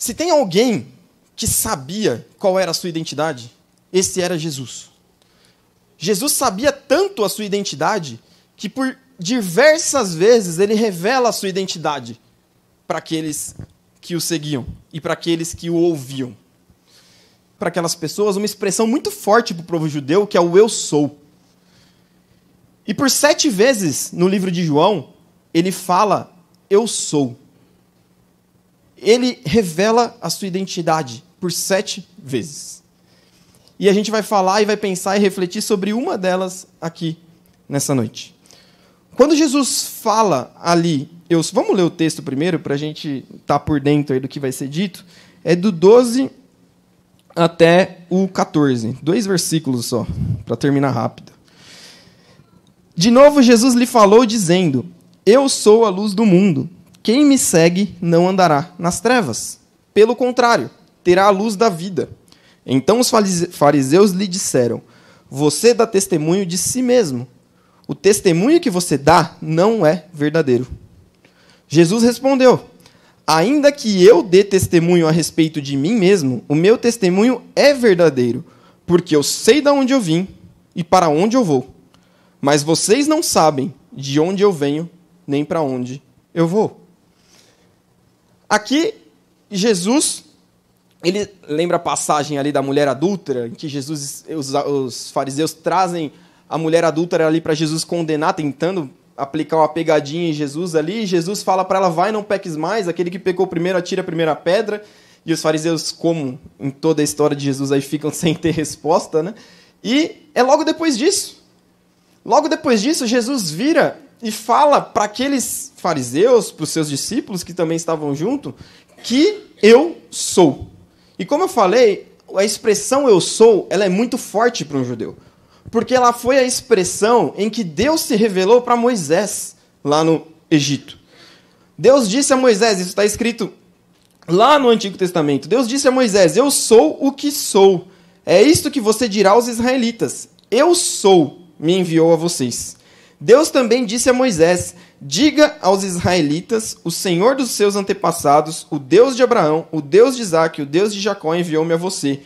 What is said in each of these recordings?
Se tem alguém que sabia qual era a sua identidade, esse era Jesus. Jesus sabia tanto a sua identidade que por diversas vezes ele revela a sua identidade para aqueles que o seguiam e para aqueles que o ouviam. Para aquelas pessoas, uma expressão muito forte para o povo judeu, que é o eu sou. E por 7 vezes no livro de João, ele fala eu sou. Ele revela a sua identidade por 7 vezes. E a gente vai falar e vai pensar e refletir sobre uma delas aqui nessa noite. Quando Jesus fala ali, vamos ler o texto primeiro para a gente estar por dentro aí do que vai ser dito. É do 12 até o 14. 2 versículos só, para terminar rápido. De novo, Jesus lhe falou dizendo: eu sou a luz do mundo. Quem me segue não andará nas trevas. Pelo contrário, terá a luz da vida. Então os fariseus lhe disseram: você dá testemunho de si mesmo. O testemunho que você dá não é verdadeiro. Jesus respondeu: ainda que eu dê testemunho a respeito de mim mesmo, o meu testemunho é verdadeiro, porque eu sei de onde eu vim e para onde eu vou. Mas vocês não sabem de onde eu venho, nem para onde eu vou. Aqui, Jesus, ele lembra a passagem ali da mulher adúltera, em que os fariseus trazem a mulher adúltera ali para Jesus condenar, tentando aplicar uma pegadinha em Jesus ali. Jesus fala para ela: vai, não peques mais, aquele que pecou primeiro atira a primeira pedra. E os fariseus, como em toda a história de Jesus, aí ficam sem ter resposta, né? E é logo depois disso. Logo depois disso, Jesus vira e fala para aqueles fariseus, para os seus discípulos que também estavam junto, que eu sou. E como eu falei, a expressão eu sou, ela é muito forte para um judeu. Porque ela foi a expressão em que Deus se revelou para Moisés, lá no Egito. Deus disse a Moisés, isso está escrito lá no Antigo Testamento, Deus disse a Moisés: eu sou o que sou. É isto que você dirá aos israelitas: eu sou, me enviou a vocês. Deus também disse a Moisés: diga aos israelitas: o Senhor dos seus antepassados, o Deus de Abraão, o Deus de Isaque, o Deus de Jacó enviou-me a você.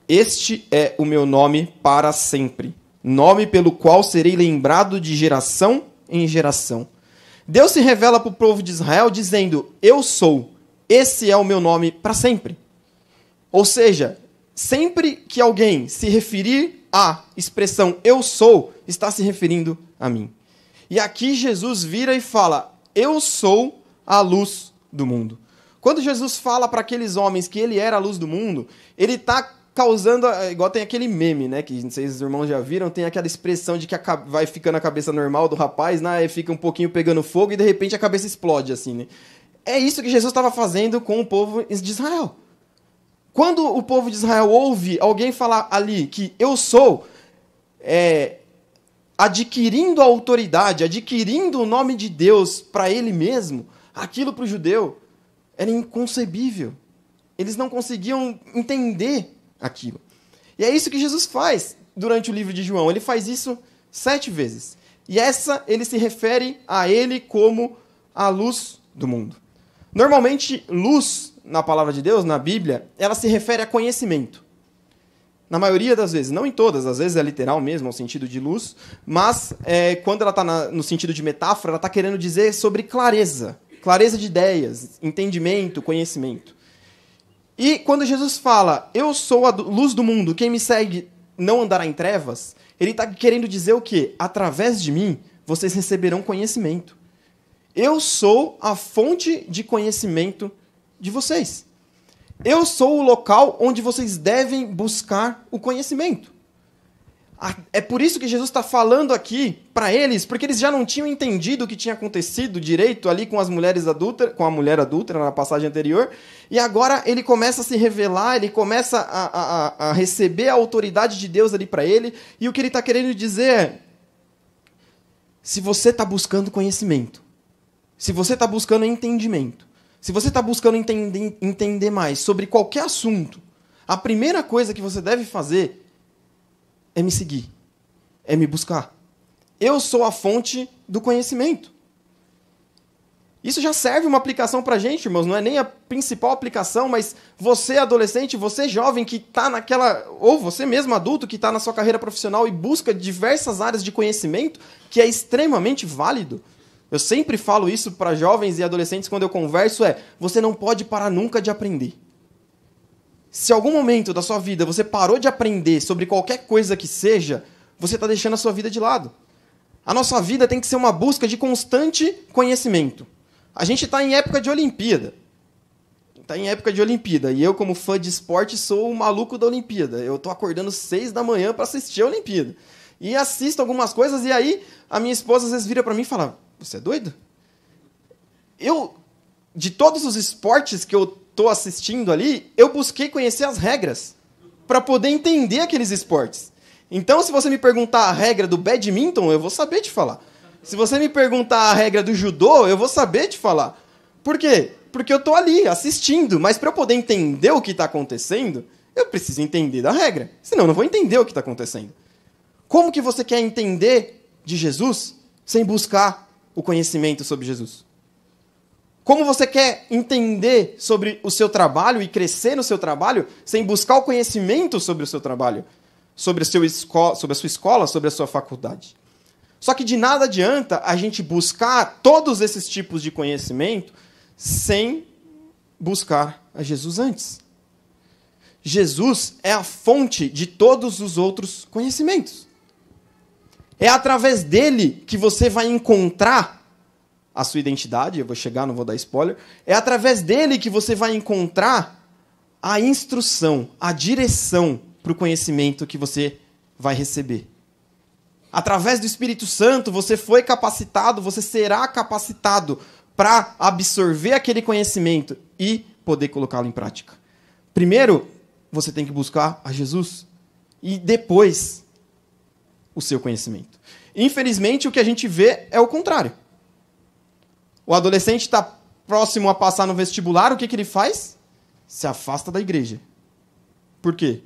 Este é o meu nome para sempre, nome pelo qual serei lembrado de geração em geração. Deus se revela para o povo de Israel dizendo: eu sou, esse é o meu nome para sempre. Ou seja, sempre que alguém se referir à expressão eu sou, está se referindo a mim. E aqui Jesus vira e fala: eu sou a luz do mundo. Quando Jesus fala para aqueles homens que ele era a luz do mundo, ele está causando, igual tem aquele meme, né, que não sei se os irmãos já viram, tem aquela expressão de que vai ficando a cabeça normal do rapaz, né, e fica um pouquinho pegando fogo e de repente a cabeça explode, assim, né. É isso que Jesus estava fazendo com o povo de Israel. Quando o povo de Israel ouve alguém falar ali que eu sou, adquirindo a autoridade, adquirindo o nome de Deus para ele mesmo, aquilo para o judeu era inconcebível. Eles não conseguiam entender aquilo. E é isso que Jesus faz durante o livro de João. Ele faz isso 7 vezes. E ele se refere a ele como a luz do mundo. Normalmente, luz, na palavra de Deus, na Bíblia, ela se refere a conhecimento. Na maioria das vezes, não em todas, às vezes é literal mesmo, ao sentido de luz, mas quando ela está no sentido de metáfora, ela está querendo dizer sobre clareza de ideias, entendimento, conhecimento. E quando Jesus fala: eu sou a luz do mundo, quem me segue não andará em trevas, ele está querendo dizer o quê? Através de mim, vocês receberão conhecimento. Eu sou a fonte de conhecimento de vocês. Eu sou o local onde vocês devem buscar o conhecimento. É por isso que Jesus está falando aqui para eles, porque eles já não tinham entendido o que tinha acontecido direito ali com a mulher adúltera na passagem anterior, e agora ele começa a se revelar, ele começa a receber a autoridade de Deus ali para ele, e o que ele está querendo dizer é: se você está buscando conhecimento, se você está buscando entendimento, se você está buscando entender mais sobre qualquer assunto, a primeira coisa que você deve fazer é me seguir, é me buscar. Eu sou a fonte do conhecimento. Isso já serve uma aplicação para a gente, irmãos. Não é nem a principal aplicação, mas você, adolescente, você jovem que está naquela... Ou você mesmo, adulto, que está na sua carreira profissional e busca diversas áreas de conhecimento, que é extremamente válido. Eu sempre falo isso para jovens e adolescentes quando eu converso, você não pode parar nunca de aprender. Se em algum momento da sua vida você parou de aprender sobre qualquer coisa que seja, você está deixando a sua vida de lado. A nossa vida tem que ser uma busca de constante conhecimento. A gente está em época de Olimpíada. Está em época de Olimpíada. E eu, como fã de esporte, sou o maluco da Olimpíada. Eu estou acordando 6 da manhã para assistir a Olimpíada. E assisto algumas coisas, e aí a minha esposa às vezes vira para mim e fala, você é doido? De todos os esportes que eu estou assistindo ali, eu busquei conhecer as regras para poder entender aqueles esportes. Então, se você me perguntar a regra do badminton, eu vou saber te falar. Se você me perguntar a regra do judô, eu vou saber te falar. Por quê? Porque eu estou ali, assistindo. Mas para eu poder entender o que está acontecendo, eu preciso entender da regra. Senão eu não vou entender o que está acontecendo. Como que você quer entender de Jesus sem buscar o conhecimento sobre Jesus? Como você quer entender sobre o seu trabalho e crescer no seu trabalho sem buscar o conhecimento sobre o seu trabalho? Sobre a sua escola, sobre a sua faculdade? Só que de nada adianta a gente buscar todos esses tipos de conhecimento sem buscar a Jesus antes. Jesus é a fonte de todos os outros conhecimentos. É através dele que você vai encontrar a sua identidade. Eu vou chegar, não vou dar spoiler. É através dele que você vai encontrar a instrução, a direção para o conhecimento que você vai receber. Através do Espírito Santo, você foi capacitado, você será capacitado para absorver aquele conhecimento e poder colocá-lo em prática. Primeiro, você tem que buscar a Jesus e depois o seu conhecimento. Infelizmente, o que a gente vê é o contrário. O adolescente está próximo a passar no vestibular, o que ele faz? Se afasta da igreja. Por quê?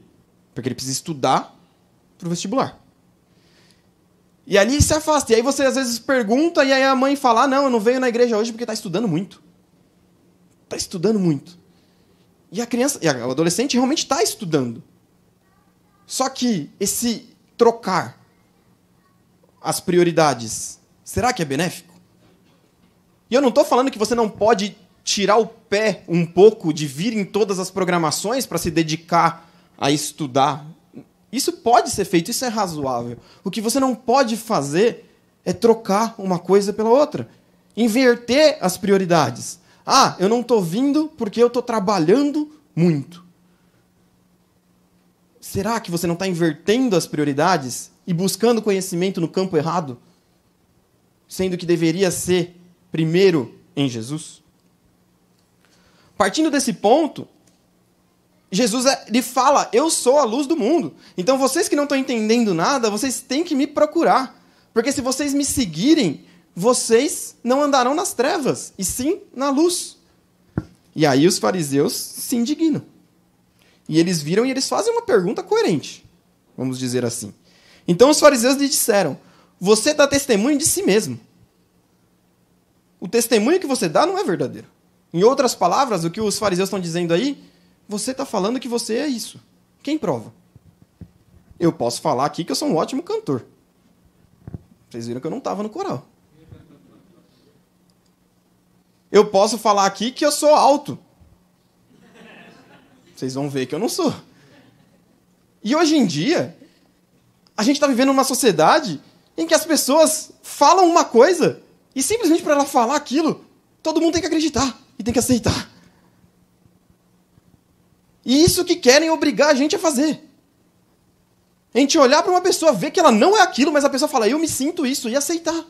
Porque ele precisa estudar para o vestibular. E ali se afasta. E aí você às vezes pergunta e aí a mãe fala, não, eu não venho na igreja hoje porque está estudando muito. Está estudando muito. E o adolescente realmente está estudando. Só que esse trocar as prioridades, será que é benéfico? E eu não estou falando que você não pode tirar o pé um pouco de vir em todas as programações para se dedicar a estudar. Isso pode ser feito, isso é razoável. O que você não pode fazer é trocar uma coisa pela outra. Inverter as prioridades. Eu não estou vindo porque eu estou trabalhando muito. Será que você não está invertendo as prioridades e buscando conhecimento no campo errado? Sendo que deveria ser primeiro em Jesus? Partindo desse ponto, Jesus lhe fala, eu sou a luz do mundo. Então vocês que não estão entendendo nada, vocês têm que me procurar. Porque se vocês me seguirem, vocês não andarão nas trevas, e sim na luz. E aí os fariseus se indignam. E eles viram e eles fazem uma pergunta coerente, vamos dizer assim. Então os fariseus lhe disseram, você dá testemunho de si mesmo. O testemunho que você dá não é verdadeiro. Em outras palavras, o que os fariseus estão dizendo aí, você está falando que você é isso. Quem prova? Eu posso falar aqui que eu sou um ótimo cantor. Vocês viram que eu não estava no coral. Eu posso falar aqui que eu sou alto. Vocês vão ver que eu não sou. E hoje em dia, a gente está vivendo numa sociedade em que as pessoas falam uma coisa e simplesmente para ela falar aquilo, todo mundo tem que acreditar e tem que aceitar. E isso que querem obrigar a gente a fazer. A gente olhar para uma pessoa, ver que ela não é aquilo, mas a pessoa fala, eu me sinto isso, e aceitar.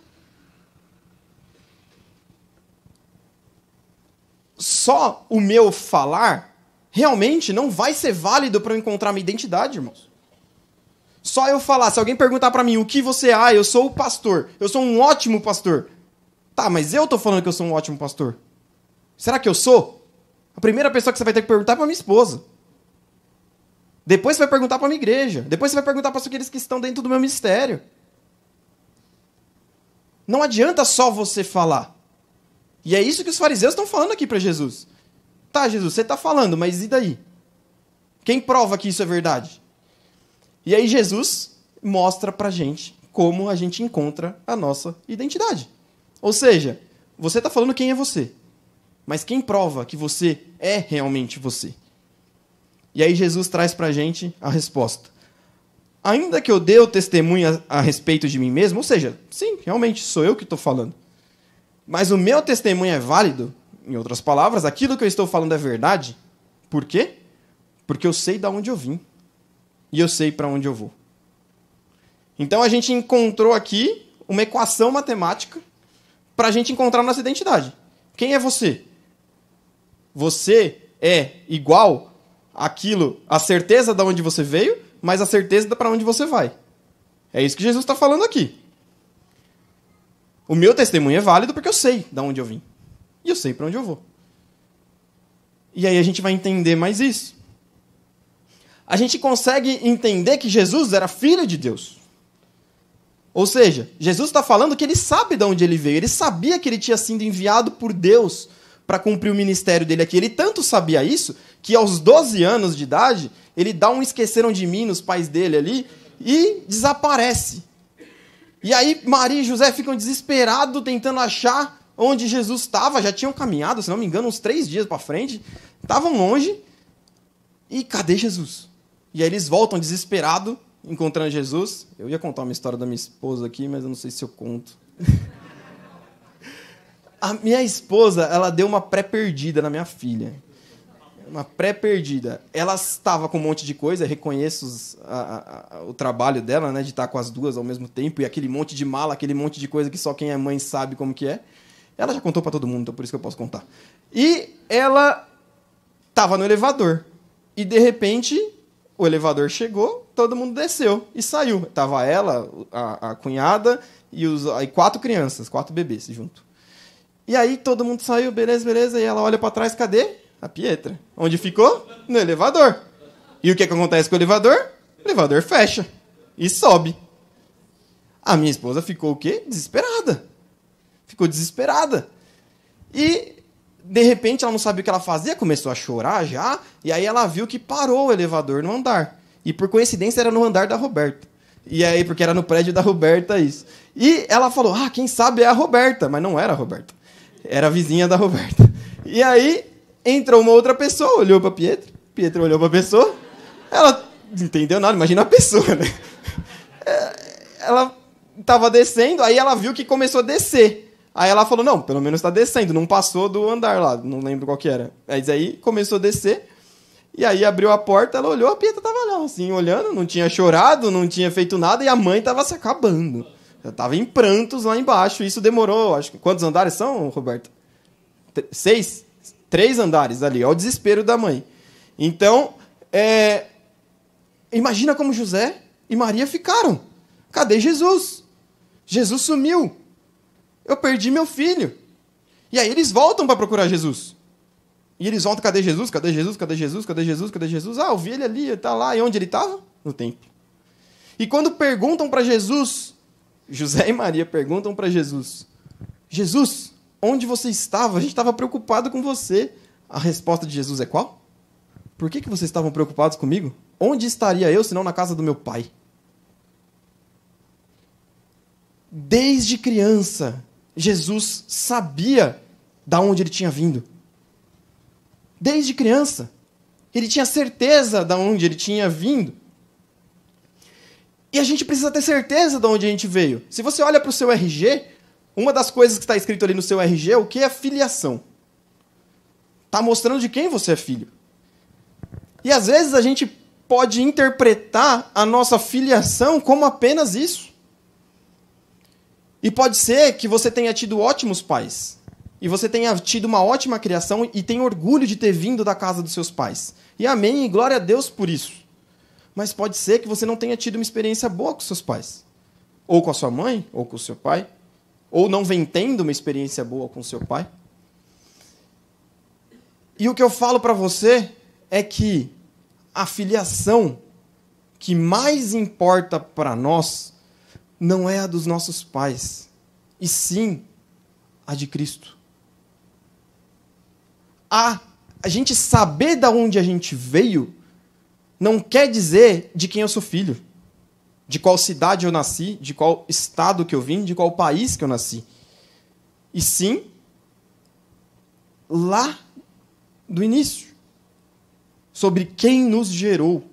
Só o meu falar realmente não vai ser válido para eu encontrar minha identidade, irmãos. Só eu falar, se alguém perguntar para mim o que você é, eu sou o pastor, eu sou um ótimo pastor. Tá, mas eu estou falando que eu sou um ótimo pastor. Será que eu sou? A primeira pessoa que você vai ter que perguntar é para minha esposa. Depois você vai perguntar para a minha igreja. Depois você vai perguntar para aqueles que estão dentro do meu ministério. Não adianta só você falar. E é isso que os fariseus estão falando aqui para Jesus. Tá, Jesus, você está falando, mas e daí? Quem prova que isso é verdade? E aí Jesus mostra para a gente como a gente encontra a nossa identidade. Ou seja, você está falando quem é você, mas quem prova que você é realmente você? E aí Jesus traz para a gente a resposta. Ainda que eu dê o testemunho a respeito de mim mesmo, ou seja, sim, realmente sou eu que estou falando, mas o meu testemunho é válido, em outras palavras, aquilo que eu estou falando é verdade. Por quê? Porque eu sei de onde eu vim e eu sei para onde eu vou. Então a gente encontrou aqui uma equação matemática para a gente encontrar a nossa identidade. Quem é você? Você é igual àquilo, a certeza de onde você veio, mas a certeza para onde você vai. É isso que Jesus está falando aqui. O meu testemunho é válido porque eu sei de onde eu vim. E eu sei para onde eu vou. E aí a gente vai entender mais isso. A gente consegue entender que Jesus era filho de Deus. Ou seja, Jesus está falando que ele sabe de onde ele veio. Ele sabia que ele tinha sido enviado por Deus para cumprir o ministério dele aqui. Ele tanto sabia isso que aos 12 anos de idade, ele dá um esqueceram de mim nos pais dele ali e desaparece. E aí Maria e José ficam desesperados tentando achar onde Jesus estava. Já tinham caminhado, se não me engano, uns 3 dias para frente. Estavam longe. E cadê Jesus? E aí eles voltam desesperados, encontrando Jesus. Eu ia contar uma história da minha esposa aqui, mas eu não sei se eu conto. A minha esposa, ela deu uma pré-perdida na minha filha. Uma pré-perdida. Ela estava com um monte de coisa, reconheço o trabalho dela, né, de estar com as duas ao mesmo tempo, e aquele monte de mala, aquele monte de coisa que só quem é mãe sabe como que é. Ela já contou para todo mundo, então por isso que eu posso contar. E ela estava no elevador. E, de repente, o elevador chegou, todo mundo desceu e saiu. Tava ela, a cunhada e 4 crianças, 4 bebês junto. E aí todo mundo saiu, beleza, beleza. E ela olha para trás, cadê? A Pietra. Onde ficou? No elevador. E o que acontece com o elevador? O elevador fecha e sobe. A minha esposa ficou o quê? Desesperada. Ficou desesperada. E, de repente, ela não sabia o que ela fazia, começou a chorar já, e aí ela viu que parou o elevador no andar. E, por coincidência, era no andar da Roberta. E aí, porque era no prédio da Roberta isso. E ela falou, quem sabe é a Roberta. Mas não era a Roberta. Era a vizinha da Roberta. E aí, entrou uma outra pessoa, olhou para Pietra. Pietra olhou para a pessoa. Ela não entendeu nada, imagina a pessoa, né? Ela estava descendo, aí ela viu que começou a descer. Aí ela falou, não, pelo menos está descendo, não passou do andar lá, não lembro qual que era. Mas aí começou a descer, e aí abriu a porta, ela olhou, a Pietra estava lá, assim, olhando, não tinha chorado, não tinha feito nada, e a mãe estava se acabando. Ela estava em prantos lá embaixo, isso demorou, acho que... Quantos andares são, Roberto? 6? 3 andares ali, olha o desespero da mãe. Então, imagina como José e Maria ficaram. Cadê Jesus? Jesus sumiu. Eu perdi meu filho. E aí eles voltam para procurar Jesus. E eles voltam, cadê Jesus? Cadê Jesus? Cadê Jesus? Cadê Jesus? Cadê Jesus? Eu vi ele ali, ele está lá. E onde ele estava? No templo. E quando perguntam para Jesus, José e Maria perguntam para Jesus, Jesus, onde você estava? A gente estava preocupado com você. A resposta de Jesus é qual? Por que vocês estavam preocupados comigo? Onde estaria eu, senão na casa do meu pai? Desde criança, Jesus sabia de onde ele tinha vindo. Desde criança. Ele tinha certeza de onde ele tinha vindo. E a gente precisa ter certeza de onde a gente veio. Se você olha para o seu RG, uma das coisas que está escrito ali no seu RG é o que é filiação. Está mostrando de quem você é filho. E às vezes a gente pode interpretar a nossa filiação como apenas isso. E pode ser que você tenha tido ótimos pais. E você tenha tido uma ótima criação e tenha orgulho de ter vindo da casa dos seus pais. E amém, e glória a Deus por isso. Mas pode ser que você não tenha tido uma experiência boa com seus pais. Ou com a sua mãe, ou com o seu pai. Ou não vem tendo uma experiência boa com o seu pai. E o que eu falo para você é que a filiação que mais importa para nós não é a dos nossos pais, e sim a de Cristo. a gente saber de onde a gente veio não quer dizer de quem eu sou filho, de qual cidade eu nasci, de qual estado que eu vim, de qual país que eu nasci. E sim, lá do início, sobre quem nos gerou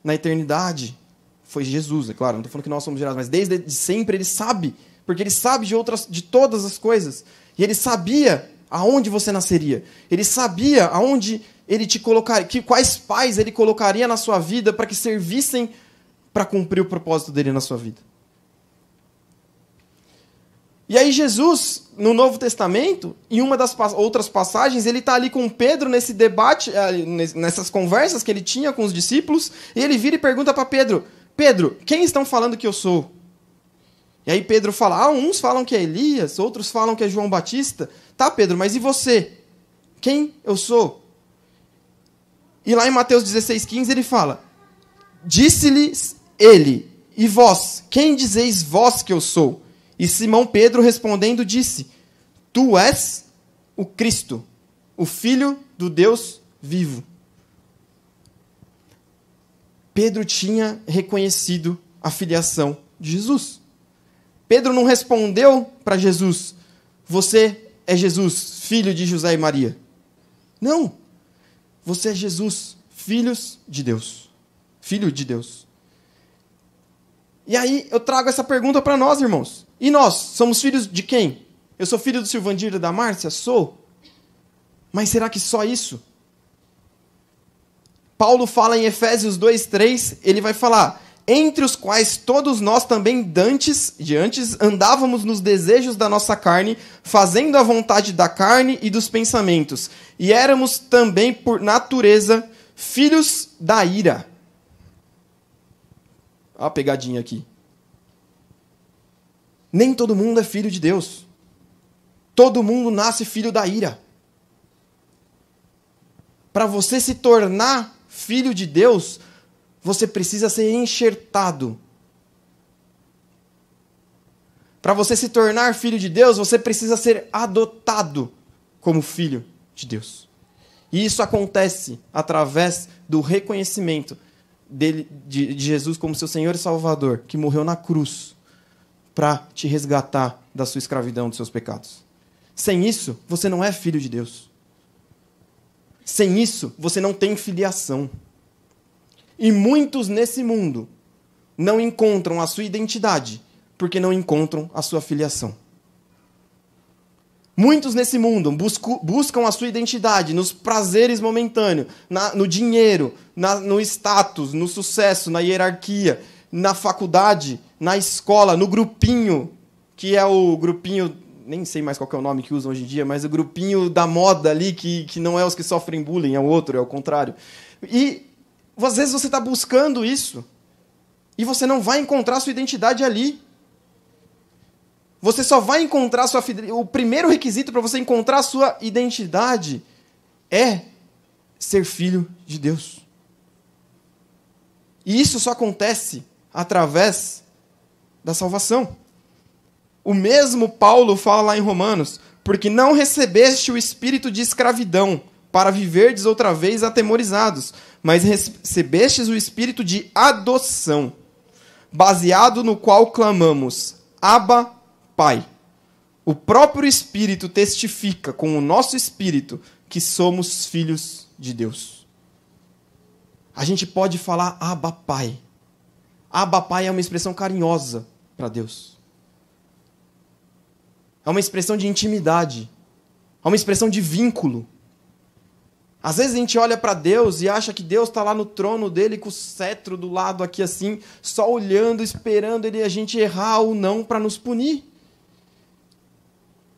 na eternidade, foi Jesus, é claro, não estou falando que nós somos gerados, mas desde sempre ele sabe, porque ele sabe de todas as coisas, e ele sabia aonde você nasceria, ele sabia aonde ele te colocaria, quais pais ele colocaria na sua vida para que servissem para cumprir o propósito dele na sua vida. E aí Jesus, no Novo Testamento, em uma das outras passagens, ele está ali com Pedro nesse debate, nessas conversas que ele tinha com os discípulos, e ele vira e pergunta para Pedro, Pedro, quem estão falando que eu sou? E aí Pedro fala, uns falam que é Elias, outros falam que é João Batista. Tá, Pedro, mas e você? Quem eu sou? E lá em Mateus 16,15 ele fala, disse-lhes ele, e vós, quem dizeis vós que eu sou? E Simão Pedro respondendo disse, tu és o Cristo, o Filho do Deus vivo. Pedro tinha reconhecido a filiação de Jesus. Pedro não respondeu para Jesus, você é Jesus, filho de José e Maria. Não, você é Jesus, filho de Deus. E aí eu trago essa pergunta para nós, irmãos. E nós, somos filhos de quem? Eu sou filho do Silvandir e da Márcia? Sou. Mas será que só isso? Paulo fala em Efésios 2:3, ele vai falar, entre os quais todos nós também dantes andávamos nos desejos da nossa carne, fazendo a vontade da carne e dos pensamentos. E éramos também, por natureza, filhos da ira. Olha a pegadinha aqui. Nem todo mundo é filho de Deus. Todo mundo nasce filho da ira. Para você se tornar filho de Deus, você precisa ser enxertado. Para você se tornar filho de Deus, você precisa ser adotado como filho de Deus. E isso acontece através do reconhecimento de Jesus como seu Senhor e Salvador, que morreu na cruz para te resgatar da sua escravidão, dos seus pecados. Sem isso, você não é filho de Deus. Sem isso, você não tem filiação. E muitos nesse mundo não encontram a sua identidade porque não encontram a sua filiação. Muitos nesse mundo buscam a sua identidade nos prazeres momentâneos, no dinheiro, no status, no sucesso, na hierarquia, na faculdade, na escola, no grupinho, que é o grupinho, nem sei mais qual que é o nome que usam hoje em dia, mas o grupinho da moda ali, que não é os que sofrem bullying, é o outro, é o contrário. E às vezes você está buscando isso e você não vai encontrar a sua identidade ali. Você só vai encontrar o primeiro requisito para você encontrar a sua identidade é ser filho de Deus. E isso só acontece através da salvação. O mesmo Paulo fala lá em Romanos, porque não recebeste o espírito de escravidão para viverdes outra vez atemorizados, mas recebestes o espírito de adoção, baseado no qual clamamos, Abba, Pai. O próprio Espírito testifica com o nosso espírito que somos filhos de Deus. A gente pode falar Abba, Pai. Abba, Pai é uma expressão carinhosa para Deus. É uma expressão de intimidade. É uma expressão de vínculo. Às vezes a gente olha para Deus e acha que Deus está lá no trono dele com o cetro do lado aqui assim, só olhando, esperando a gente errar ou não para nos punir.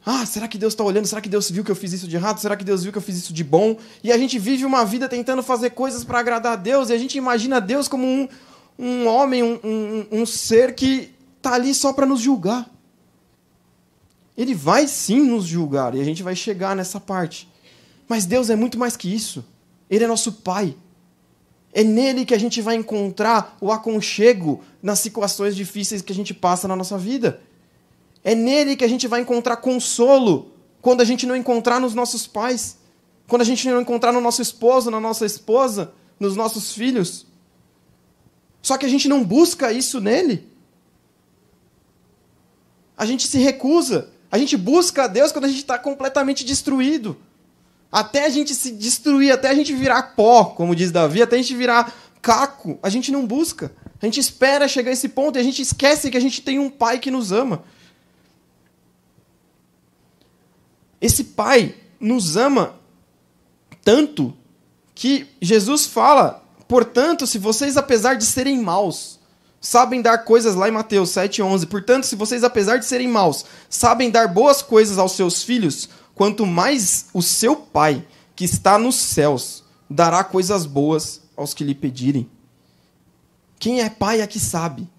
Ah, será que Deus está olhando? Será que Deus viu que eu fiz isso de errado? Será que Deus viu que eu fiz isso de bom? E a gente vive uma vida tentando fazer coisas para agradar a Deus e a gente imagina Deus como um homem, um ser que está ali só para nos julgar. Ele vai sim nos julgar e a gente vai chegar nessa parte. Mas Deus é muito mais que isso. Ele é nosso Pai. É nele que a gente vai encontrar o aconchego nas situações difíceis que a gente passa na nossa vida. É nele que a gente vai encontrar consolo quando a gente não encontrar nos nossos pais. quando a gente não encontrar no nosso esposo, na nossa esposa, nos nossos filhos. Só que a gente não busca isso nele. A gente se recusa. A gente busca a Deus quando a gente está completamente destruído. Até a gente se destruir, até a gente virar pó, como diz Davi, até a gente virar caco, a gente não busca. A gente espera chegar a esse ponto e a gente esquece que a gente tem um pai que nos ama. Esse pai nos ama tanto que Jesus fala, portanto, se vocês, apesar de serem maus, sabem dar coisas, lá em Mateus 7,11, portanto, se vocês, apesar de serem maus, sabem dar boas coisas aos seus filhos, quanto mais o seu Pai, que está nos céus, dará coisas boas aos que lhe pedirem. Quem é pai aqui sabe.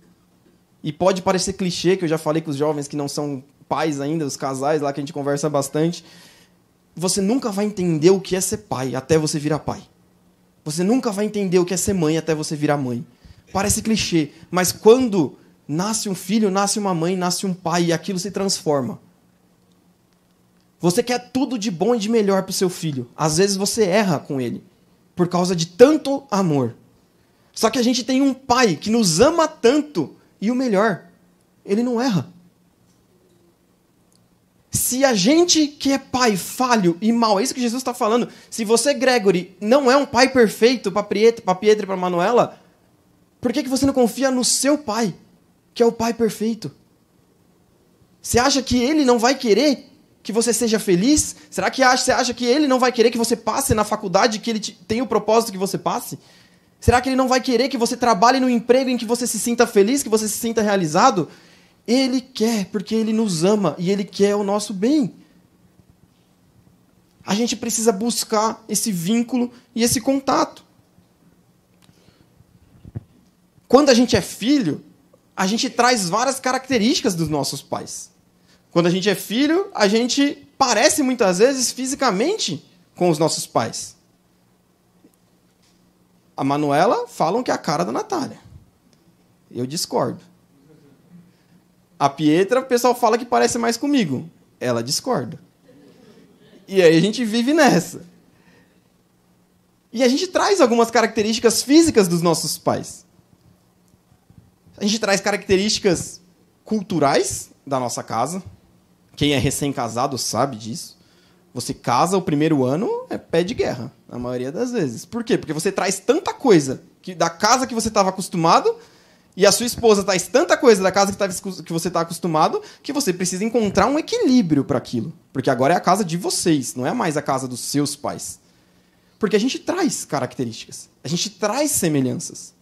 E pode parecer clichê, que eu já falei com os jovens que não são pais ainda, os casais lá que a gente conversa bastante. Você nunca vai entender o que é ser pai até você virar pai. Você nunca vai entender o que é ser mãe até você virar mãe. Parece clichê, mas quando nasce um filho, nasce uma mãe, nasce um pai, e aquilo se transforma. Você quer tudo de bom e de melhor para o seu filho. Às vezes você erra com ele, por causa de tanto amor. Só que a gente tem um pai que nos ama tanto, e o melhor, ele não erra. Se a gente que é pai falho e mau, é isso que Jesus está falando. Se você, Gregory, não é um pai perfeito para Pietra e para Manuela, por que você não confia no seu pai, que é o pai perfeito? Você acha que ele não vai querer que você seja feliz? Será que você acha que ele não vai querer que você passe na faculdade, que ele tem o propósito que você passe? Será que ele não vai querer que você trabalhe no emprego em que você se sinta feliz, que você se sinta realizado? Ele quer, porque ele nos ama e ele quer o nosso bem. A gente precisa buscar esse vínculo e esse contato. Quando a gente é filho, a gente traz várias características dos nossos pais. Quando a gente é filho, a gente parece muitas vezes fisicamente com os nossos pais. A Manuela falam que é a cara da Natália. Eu discordo. A Pietra, o pessoal fala que parece mais comigo. Ela discorda. E aí a gente vive nessa. E a gente traz algumas características físicas dos nossos pais. A gente traz características culturais da nossa casa. Quem é recém-casado sabe disso. Você casa, o primeiro ano é pé de guerra, na maioria das vezes. Por quê? Porque você traz tanta coisa da casa que você estava acostumado, e a sua esposa traz tanta coisa da casa que você está acostumado, que você precisa encontrar um equilíbrio para aquilo. Porque agora é a casa de vocês, não é mais a casa dos seus pais. Porque a gente traz características, a gente traz semelhanças.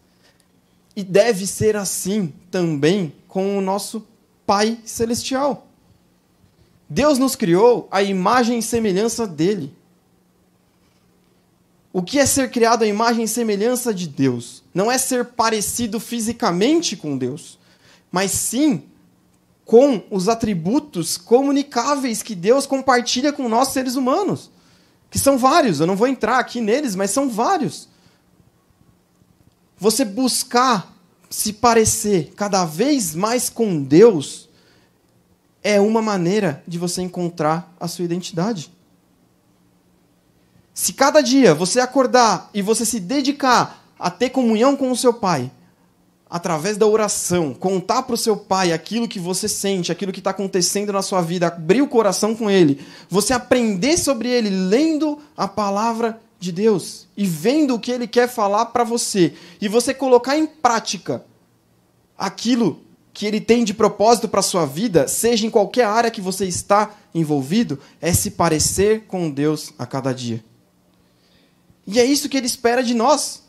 E deve ser assim também com o nosso Pai Celestial. Deus nos criou à imagem e semelhança dele. O que é ser criado à imagem e semelhança de Deus? Não é ser parecido fisicamente com Deus, mas sim com os atributos comunicáveis que Deus compartilha com nós, seres humanos. Que são vários, eu não vou entrar aqui neles, mas são vários. Você buscar se parecer cada vez mais com Deus é uma maneira de você encontrar a sua identidade. Se cada dia você acordar e você se dedicar a ter comunhão com o seu Pai, através da oração, contar para o seu Pai aquilo que você sente, aquilo que está acontecendo na sua vida, abrir o coração com Ele, você aprender sobre Ele, lendo a palavra de Deus e vendo o que Ele quer falar para você, e você colocar em prática aquilo que Ele tem de propósito para a sua vida, seja em qualquer área que você está envolvido, é se parecer com Deus a cada dia. E é isso que Ele espera de nós,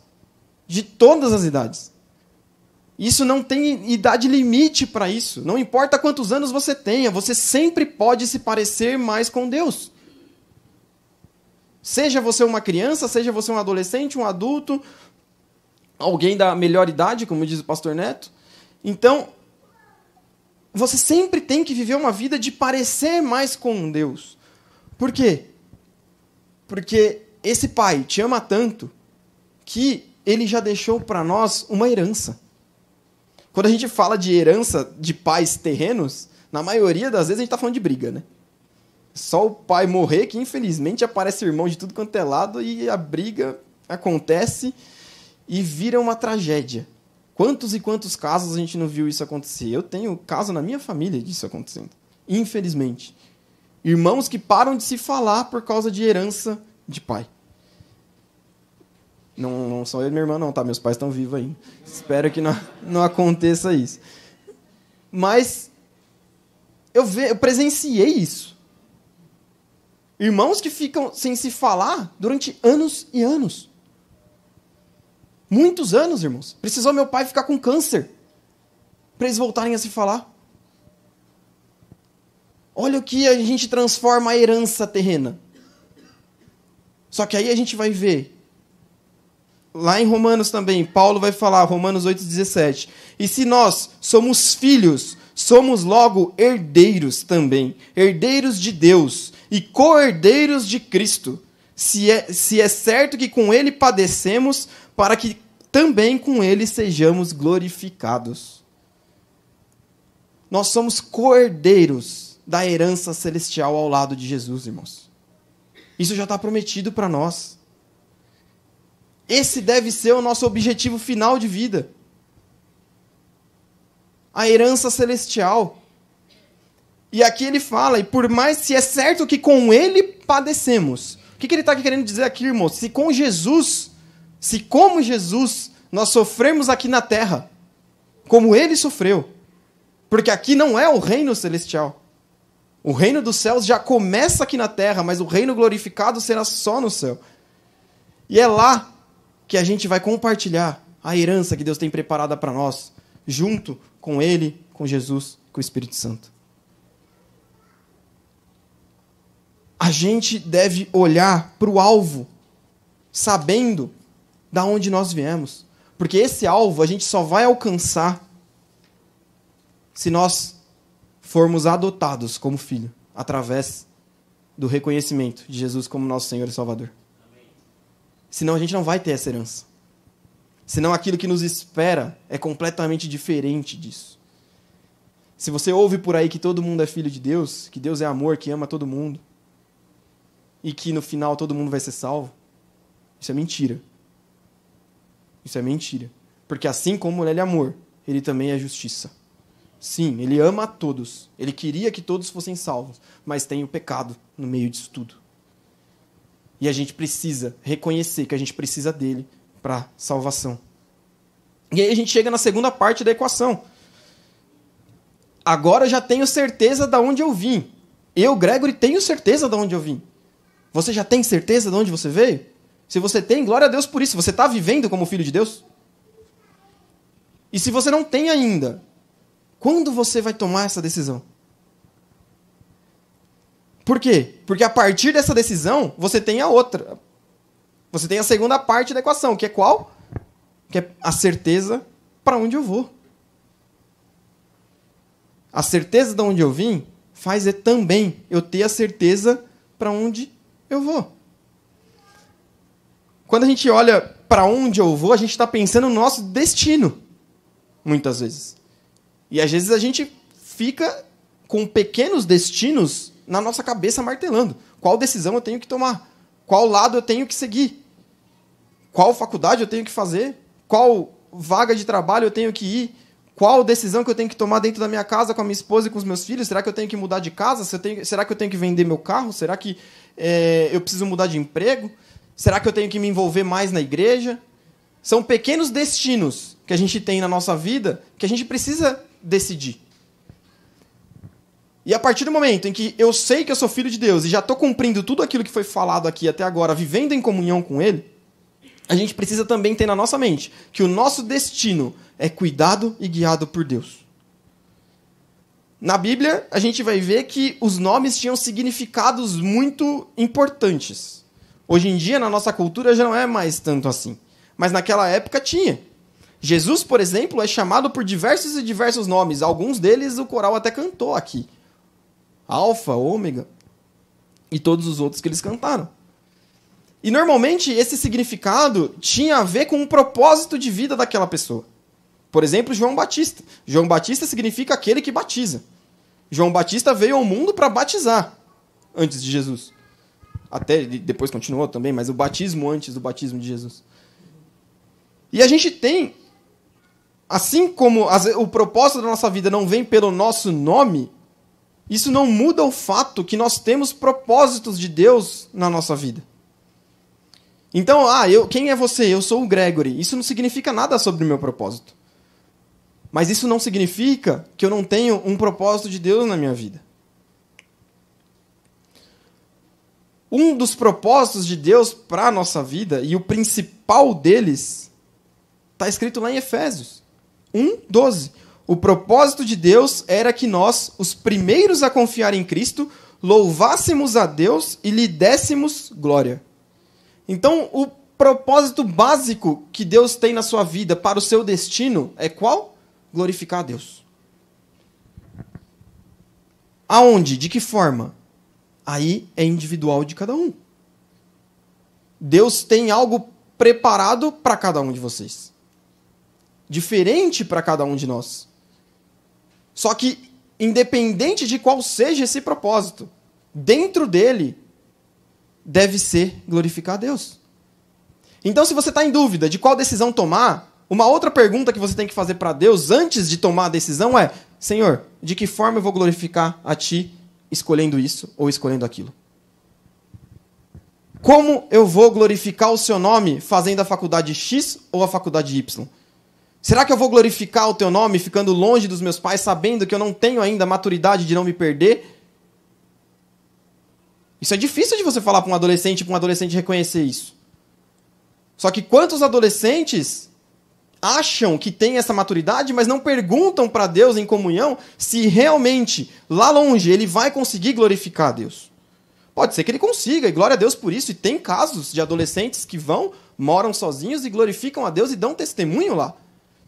de todas as idades. Isso não tem idade limite para isso. Não importa quantos anos você tenha, você sempre pode se parecer mais com Deus. Seja você uma criança, seja você um adolescente, um adulto, alguém da melhor idade, como diz o pastor Neto. Então, você sempre tem que viver uma vida de parecer mais com Deus. Por quê? Porque esse Pai te ama tanto que Ele já deixou para nós uma herança. Quando a gente fala de herança de pais terrenos, na maioria das vezes a gente está falando de briga, né? Só o pai morrer que, infelizmente, aparece irmão de tudo quanto é lado e a briga acontece e vira uma tragédia. Quantos e quantos casos a gente não viu isso acontecer? Eu tenho caso na minha família disso acontecendo. Infelizmente. Irmãos que param de se falar por causa de herança de pai. Não sou eu e minha irmã, não, tá? Meus pais estão vivos ainda. Espero que não aconteça isso. Mas eu presenciei isso. Irmãos que ficam sem se falar durante anos e anos. Muitos anos, irmãos. Precisou meu pai ficar com câncer para eles voltarem a se falar. Olha o que a gente transforma a herança terrena. Só que aí a gente vai ver. Lá em Romanos também, Paulo vai falar, Romanos 8,17. E se nós somos filhos, somos logo herdeiros também. Herdeiros de Deus e co-herdeiros de Cristo. Se é certo que com ele padecemos, para que também com ele sejamos glorificados. Nós somos co-herdeiros da herança celestial ao lado de Jesus, irmãos. Isso já está prometido para nós. Esse deve ser o nosso objetivo final de vida. A herança celestial. E aqui ele fala, e por mais se é certo que com ele padecemos. O que ele está querendo dizer aqui, irmãos? Se como Jesus, nós sofremos aqui na terra, como ele sofreu. Porque aqui não é o reino celestial. O reino dos céus já começa aqui na terra, mas o reino glorificado será só no céu. E é lá que a gente vai compartilhar a herança que Deus tem preparada para nós, junto com ele, com Jesus, com o Espírito Santo. A gente deve olhar para o alvo, sabendo da onde nós viemos. Porque esse alvo a gente só vai alcançar se nós formos adotados como filho, através do reconhecimento de Jesus como nosso Senhor e Salvador. Amém. Senão a gente não vai ter essa herança. Senão aquilo que nos espera é completamente diferente disso. Se você ouve por aí que todo mundo é filho de Deus, que Deus é amor, que ama todo mundo, e que no final todo mundo vai ser salvo, isso é mentira. Isso é mentira. Porque assim como ele é amor, ele também é justiça. Sim, ele ama a todos. Ele queria que todos fossem salvos. Mas tem o pecado no meio disso tudo. E a gente precisa reconhecer que a gente precisa dele para salvação. E aí a gente chega na segunda parte da equação. Agora eu já tenho certeza de onde eu vim. Eu, Gregory, tenho certeza de onde eu vim. Você já tem certeza de onde você veio? Se você tem, glória a Deus por isso. Você está vivendo como filho de Deus? E se você não tem ainda, quando você vai tomar essa decisão? Por quê? Porque a partir dessa decisão, você tem a outra. Você tem a segunda parte da equação, que é qual? Que é a certeza para onde eu vou. A certeza de onde eu vim faz também eu ter a certeza para onde eu vou. Quando a gente olha para onde eu vou, a gente está pensando no nosso destino, muitas vezes. E às vezes a gente fica com pequenos destinos na nossa cabeça martelando. Qual decisão eu tenho que tomar? Qual lado eu tenho que seguir? Qual faculdade eu tenho que fazer? Qual vaga de trabalho eu tenho que ir? Qual decisão que eu tenho que tomar dentro da minha casa com a minha esposa e com os meus filhos? Será que eu tenho que mudar de casa? Será que eu tenho que vender meu carro? Será que eu preciso mudar de emprego? Será que eu tenho que me envolver mais na igreja? São pequenos destinos que a gente tem na nossa vida que a gente precisa decidir. E a partir do momento em que eu sei que eu sou filho de Deus e já estou cumprindo tudo aquilo que foi falado aqui até agora, vivendo em comunhão com Ele, a gente precisa também ter na nossa mente que o nosso destino é cuidado e guiado por Deus. Na Bíblia, a gente vai ver que os nomes tinham significados muito importantes. Hoje em dia, na nossa cultura, já não é mais tanto assim. Mas naquela época tinha. Jesus, por exemplo, é chamado por diversos e diversos nomes. Alguns deles o coral até cantou aqui. Alfa, Ômega e todos os outros que eles cantaram. E normalmente esse significado tinha a ver com o propósito de vida daquela pessoa. Por exemplo, João Batista. João Batista significa aquele que batiza. João Batista veio ao mundo para batizar. antes de Jesus. Até depois continuou também, mas o batismo antes do batismo de Jesus. E a gente tem, assim como o propósito da nossa vida não vem pelo nosso nome, isso não muda o fato que nós temos propósitos de Deus na nossa vida. Então, quem é você? Eu sou o Gregory. Isso não significa nada sobre o meu propósito. Mas isso não significa que eu não tenho um propósito de Deus na minha vida. Um dos propósitos de Deus para a nossa vida, e o principal deles, está escrito lá em Efésios 1:12. O propósito de Deus era que nós, os primeiros a confiar em Cristo, louvássemos a Deus e lhe dessemos glória. Então, o propósito básico que Deus tem na sua vida para o seu destino é qual? Glorificar a Deus. Aonde? De que forma? Aí é individual de cada um. Deus tem algo preparado para cada um de vocês. Diferente para cada um de nós. Só que, independente de qual seja esse propósito, dentro dele, deve ser glorificar a Deus. Então, se você está em dúvida de qual decisão tomar, uma outra pergunta que você tem que fazer para Deus antes de tomar a decisão é: Senhor, de que forma eu vou glorificar a Ti escolhendo isso ou escolhendo aquilo? Como eu vou glorificar o Seu nome fazendo a faculdade X ou a faculdade Y? Será que eu vou glorificar o Teu nome ficando longe dos meus pais, sabendo que eu não tenho ainda a maturidade de não me perder? Isso é difícil de você falar para um adolescente reconhecer isso. Só que quantos adolescentes acham que têm essa maturidade, mas não perguntam para Deus em comunhão se realmente, lá longe, ele vai conseguir glorificar a Deus? Pode ser que ele consiga, e glória a Deus por isso. E tem casos de adolescentes que moram sozinhos e glorificam a Deus e dão testemunho lá,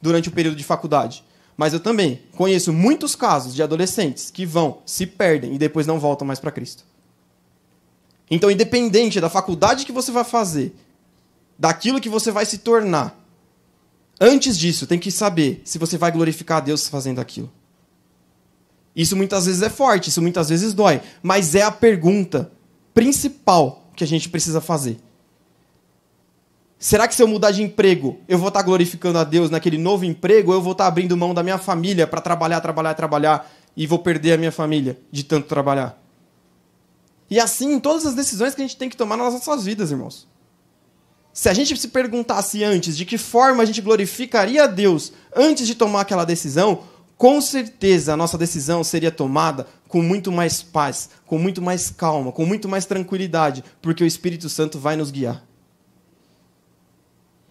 durante o período de faculdade. Mas eu também conheço muitos casos de adolescentes que se perdem e depois não voltam mais para Cristo. Então, independente da faculdade que você vai fazer, daquilo que você vai se tornar, antes disso, tem que saber se você vai glorificar a Deus fazendo aquilo. Isso muitas vezes é forte, isso muitas vezes dói, mas é a pergunta principal que a gente precisa fazer. Será que se eu mudar de emprego, eu vou estar glorificando a Deus naquele novo emprego, ou eu vou estar abrindo mão da minha família para trabalhar, e vou perder a minha família de tanto trabalhar? E assim, em todas as decisões que a gente tem que tomar nas nossas vidas, irmãos. Se a gente se perguntasse antes de que forma a gente glorificaria a Deus antes de tomar aquela decisão, com certeza a nossa decisão seria tomada com muito mais paz, com muito mais calma, com muito mais tranquilidade, porque o Espírito Santo vai nos guiar.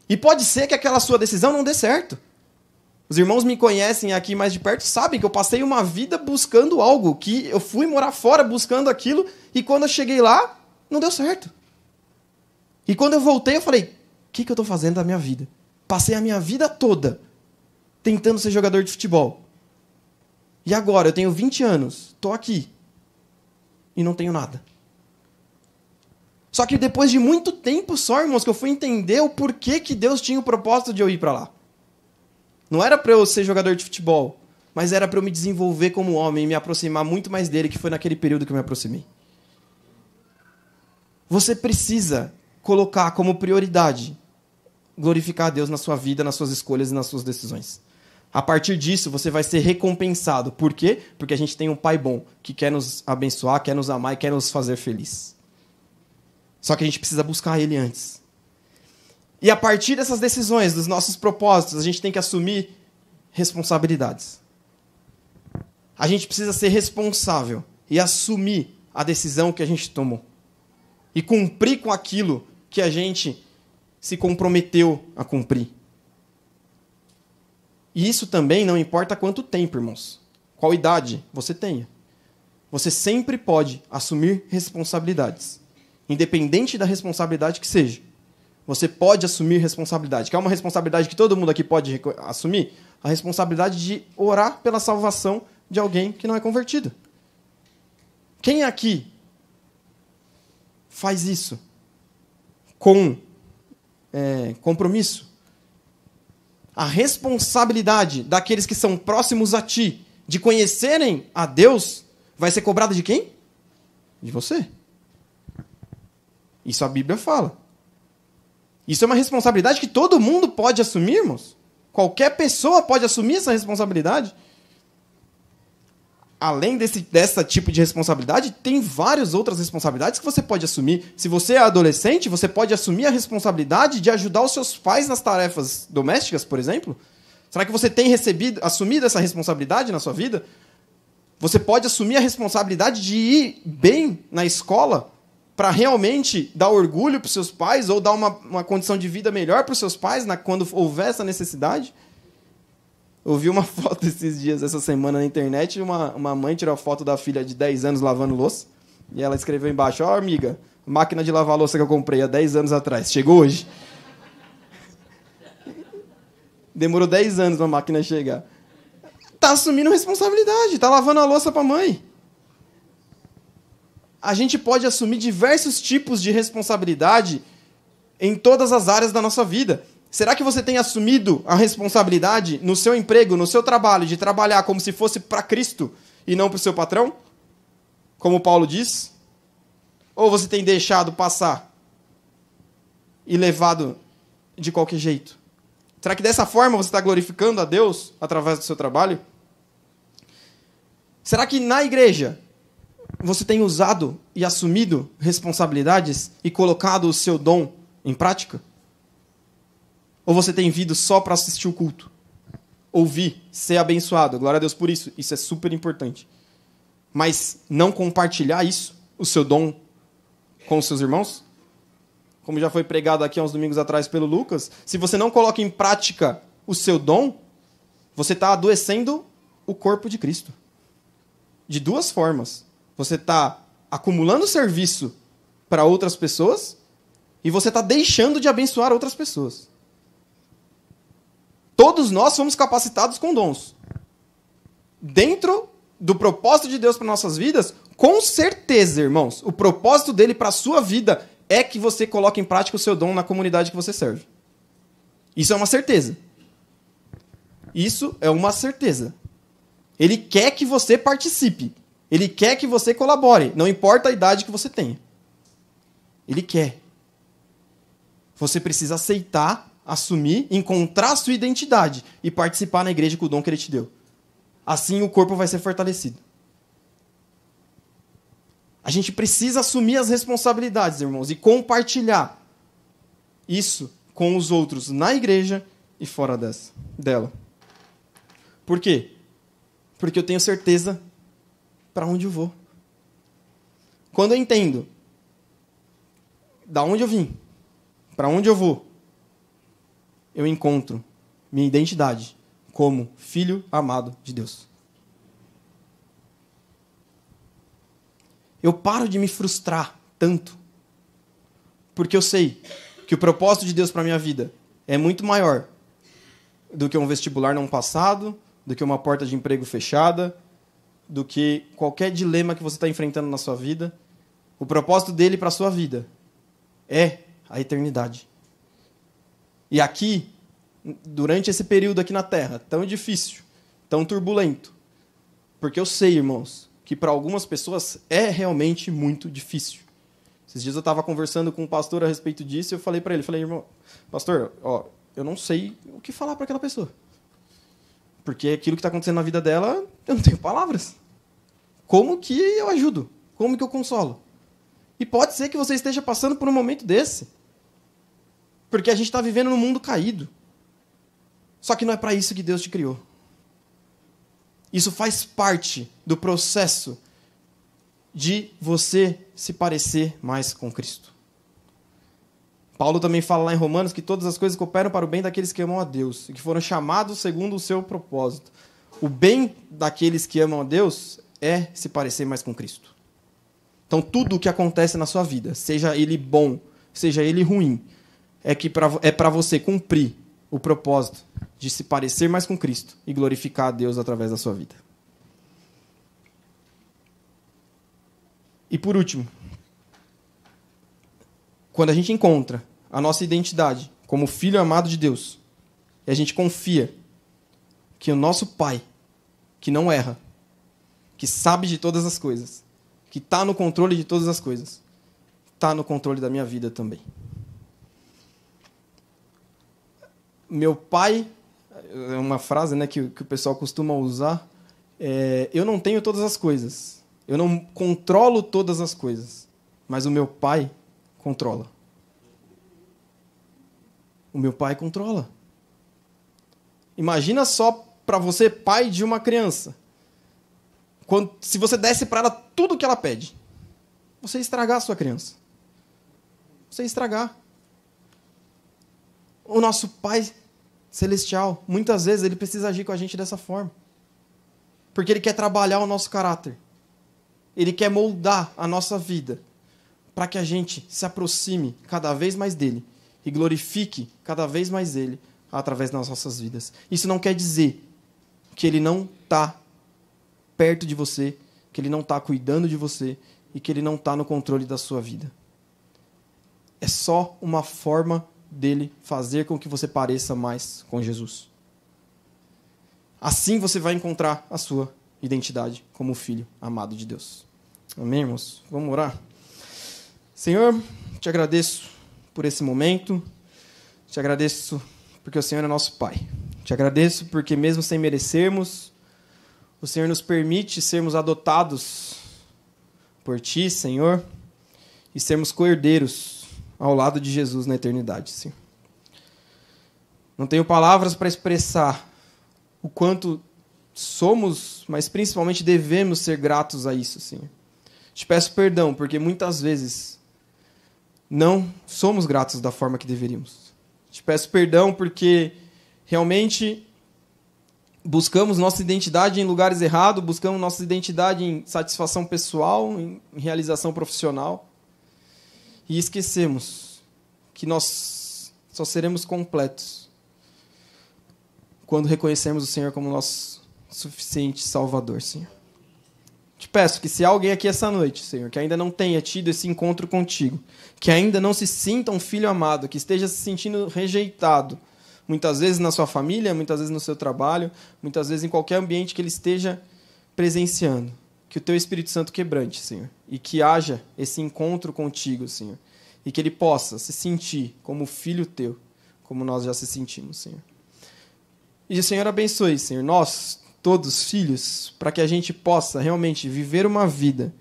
E pode ser que aquela sua decisão não dê certo. Os irmãos me conhecem aqui mais de perto, sabem que eu passei uma vida buscando algo, que eu fui morar fora buscando aquilo, e quando eu cheguei lá, não deu certo. E quando eu voltei, eu falei: o que eu estou fazendo da minha vida? Passei a minha vida toda tentando ser jogador de futebol. E agora, eu tenho 20 anos, estou aqui, e não tenho nada. Só que depois de muito tempo só, irmãos, que eu fui entender o porquê que Deus tinha o propósito de eu ir para lá. Não era para eu ser jogador de futebol, mas era para eu me desenvolver como homem e me aproximar muito mais dele, que foi naquele período que eu me aproximei. Você precisa colocar como prioridade glorificar a Deus na sua vida, nas suas escolhas e nas suas decisões. A partir disso, você vai ser recompensado. Por quê? Porque a gente tem um Pai bom, que quer nos abençoar, quer nos amar e quer nos fazer feliz. Só que a gente precisa buscar Ele antes. E a partir dessas decisões, dos nossos propósitos, a gente tem que assumir responsabilidades. A gente precisa ser responsável e assumir a decisão que a gente tomou. E cumprir com aquilo que a gente se comprometeu a cumprir. E isso também não importa quanto tempo, irmãos. Qual idade você tenha. Você sempre pode assumir responsabilidades. Independente da responsabilidade que seja. Você pode assumir responsabilidade. Quer uma responsabilidade que todo mundo aqui pode assumir? A responsabilidade de orar pela salvação de alguém que não é convertido. Quem aqui faz isso com compromisso? A responsabilidade daqueles que são próximos a ti de conhecerem a Deus vai ser cobrada de quem? De você. Isso a Bíblia fala. Isso é uma responsabilidade que todo mundo pode assumir, irmãos. Qualquer pessoa pode assumir essa responsabilidade. Além dessa tipo de responsabilidade, tem várias outras responsabilidades que você pode assumir. Se você é adolescente, você pode assumir a responsabilidade de ajudar os seus pais nas tarefas domésticas, por exemplo. Será que você tem assumido essa responsabilidade na sua vida? Você pode assumir a responsabilidade de ir bem na escola para realmente dar orgulho para os seus pais ou dar uma condição de vida melhor para os seus pais quando houver essa necessidade? Eu vi uma foto esses dias, essa semana na internet, uma mãe tirou a foto da filha de 10 anos lavando louça e ela escreveu embaixo: ó, amiga, máquina de lavar louça que eu comprei há 10 anos atrás, chegou hoje. Demorou 10 anos para a máquina chegar. Está assumindo responsabilidade, está lavando a louça para a mãe. A gente pode assumir diversos tipos de responsabilidade em todas as áreas da nossa vida. Será que você tem assumido a responsabilidade no seu emprego, no seu trabalho, de trabalhar como se fosse para Cristo e não para o seu patrão? Como Paulo diz? Ou você tem deixado passar e levado de qualquer jeito? Será que dessa forma você está glorificando a Deus através do seu trabalho? Será que na igreja você tem usado e assumido responsabilidades e colocado o seu dom em prática? Ou você tem vindo só para assistir o culto? Ouvir, ser abençoado. Glória a Deus por isso. Isso é super importante. Mas não compartilhar isso, o seu dom, com os seus irmãos? Como já foi pregado aqui há uns domingos atrás pelo Lucas, se você não coloca em prática o seu dom, você está adoecendo o corpo de Cristo. De duas formas. Você está acumulando serviço para outras pessoas e você está deixando de abençoar outras pessoas. Todos nós somos capacitados com dons. Dentro do propósito de Deus para nossas vidas, com certeza, irmãos, o propósito dele para a sua vida é que você coloque em prática o seu dom na comunidade que você serve. Isso é uma certeza. Isso é uma certeza. Ele quer que você participe. Ele quer que você colabore. Não importa a idade que você tenha. Ele quer. Você precisa aceitar, assumir, encontrar a sua identidade e participar na igreja com o dom que ele te deu. Assim o corpo vai ser fortalecido. A gente precisa assumir as responsabilidades, irmãos, e compartilhar isso com os outros na igreja e fora dela. Por quê? Porque eu tenho certeza para onde eu vou. Quando eu entendo da onde eu vim, para onde eu vou, eu encontro minha identidade como filho amado de Deus. Eu paro de me frustrar tanto, porque eu sei que o propósito de Deus para a minha vida é muito maior do que um vestibular não passado, do que uma porta de emprego fechada, do que qualquer dilema que você está enfrentando na sua vida. O propósito dele para a sua vida é a eternidade. E aqui, durante esse período aqui na Terra, tão difícil, tão turbulento, porque eu sei, irmãos, que para algumas pessoas é realmente muito difícil. Esses dias eu estava conversando com um pastor a respeito disso e eu falei para ele, irmão, pastor, eu não sei o que falar para aquela pessoa. Porque aquilo que está acontecendo na vida dela, eu não tenho palavras. Como que eu ajudo? Como que eu consolo? E pode ser que você esteja passando por um momento desse. Porque a gente está vivendo num mundo caído. Só que não é para isso que Deus te criou. Isso faz parte do processo de você se parecer mais com Cristo. Paulo também fala lá em Romanos que todas as coisas cooperam para o bem daqueles que amam a Deus e que foram chamados segundo o seu propósito. O bem daqueles que amam a Deus é se parecer mais com Cristo. Então, tudo o que acontece na sua vida, seja ele bom, seja ele ruim, é para você cumprir o propósito de se parecer mais com Cristo e glorificar a Deus através da sua vida. E por último, quando a gente encontra a nossa identidade como filho amado de Deus, e a gente confia que o nosso Pai, que não erra, que sabe de todas as coisas, que está no controle de todas as coisas, está no controle da minha vida também. Meu pai, é uma frase, né, que o pessoal costuma usar, eu não tenho todas as coisas, eu não controlo todas as coisas, mas o meu pai controla. O meu pai controla. Imagina só para você, pai de uma criança, se você desse para ela tudo o que ela pede, você ia estragar a sua criança. Você ia estragar. O nosso Pai Celestial, muitas vezes, ele precisa agir com a gente dessa forma. Porque ele quer trabalhar o nosso caráter. Ele quer moldar a nossa vida para que a gente se aproxime cada vez mais dele e glorifique cada vez mais ele através das nossas vidas. Isso não quer dizer que ele não está perto de você, que ele não está cuidando de você e que ele não está no controle da sua vida. É só uma forma dele fazer com que você pareça mais com Jesus. Assim você vai encontrar a sua identidade como filho amado de Deus. Amém, irmãos? Vamos orar? Senhor, te agradeço por esse momento. Te agradeço porque o Senhor é nosso Pai. Te agradeço porque mesmo sem merecermos, o Senhor nos permite sermos adotados por Ti, Senhor, e sermos co-herdeiros ao lado de Jesus na eternidade, Senhor. Não tenho palavras para expressar o quanto somos, mas principalmente devemos ser gratos a isso, Senhor. Te peço perdão, porque muitas vezes não somos gratos da forma que deveríamos. Te peço perdão porque realmente buscamos nossa identidade em lugares errados, buscamos nossa identidade em satisfação pessoal, em realização profissional, e esquecemos que nós só seremos completos quando reconhecermos o Senhor como nosso suficiente Salvador, Senhor. Te peço que se há alguém aqui essa noite, Senhor, que ainda não tenha tido esse encontro contigo, que ainda não se sinta um filho amado, que esteja se sentindo rejeitado, muitas vezes na sua família, muitas vezes no seu trabalho, muitas vezes em qualquer ambiente que ele esteja presenciando, que o Teu Espírito Santo quebrante, Senhor, e que haja esse encontro contigo, Senhor, e que ele possa se sentir como filho Teu, como nós já se sentimos, Senhor. E o Senhor abençoe, Senhor, nós, todos filhos, para que a gente possa realmente viver uma vida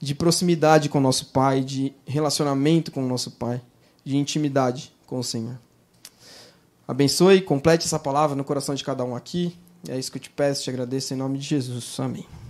de proximidade com o nosso Pai, de relacionamento com o nosso Pai, de intimidade com o Senhor. Abençoe, complete essa palavra no coração de cada um aqui. É isso que eu te peço, te agradeço em nome de Jesus. Amém.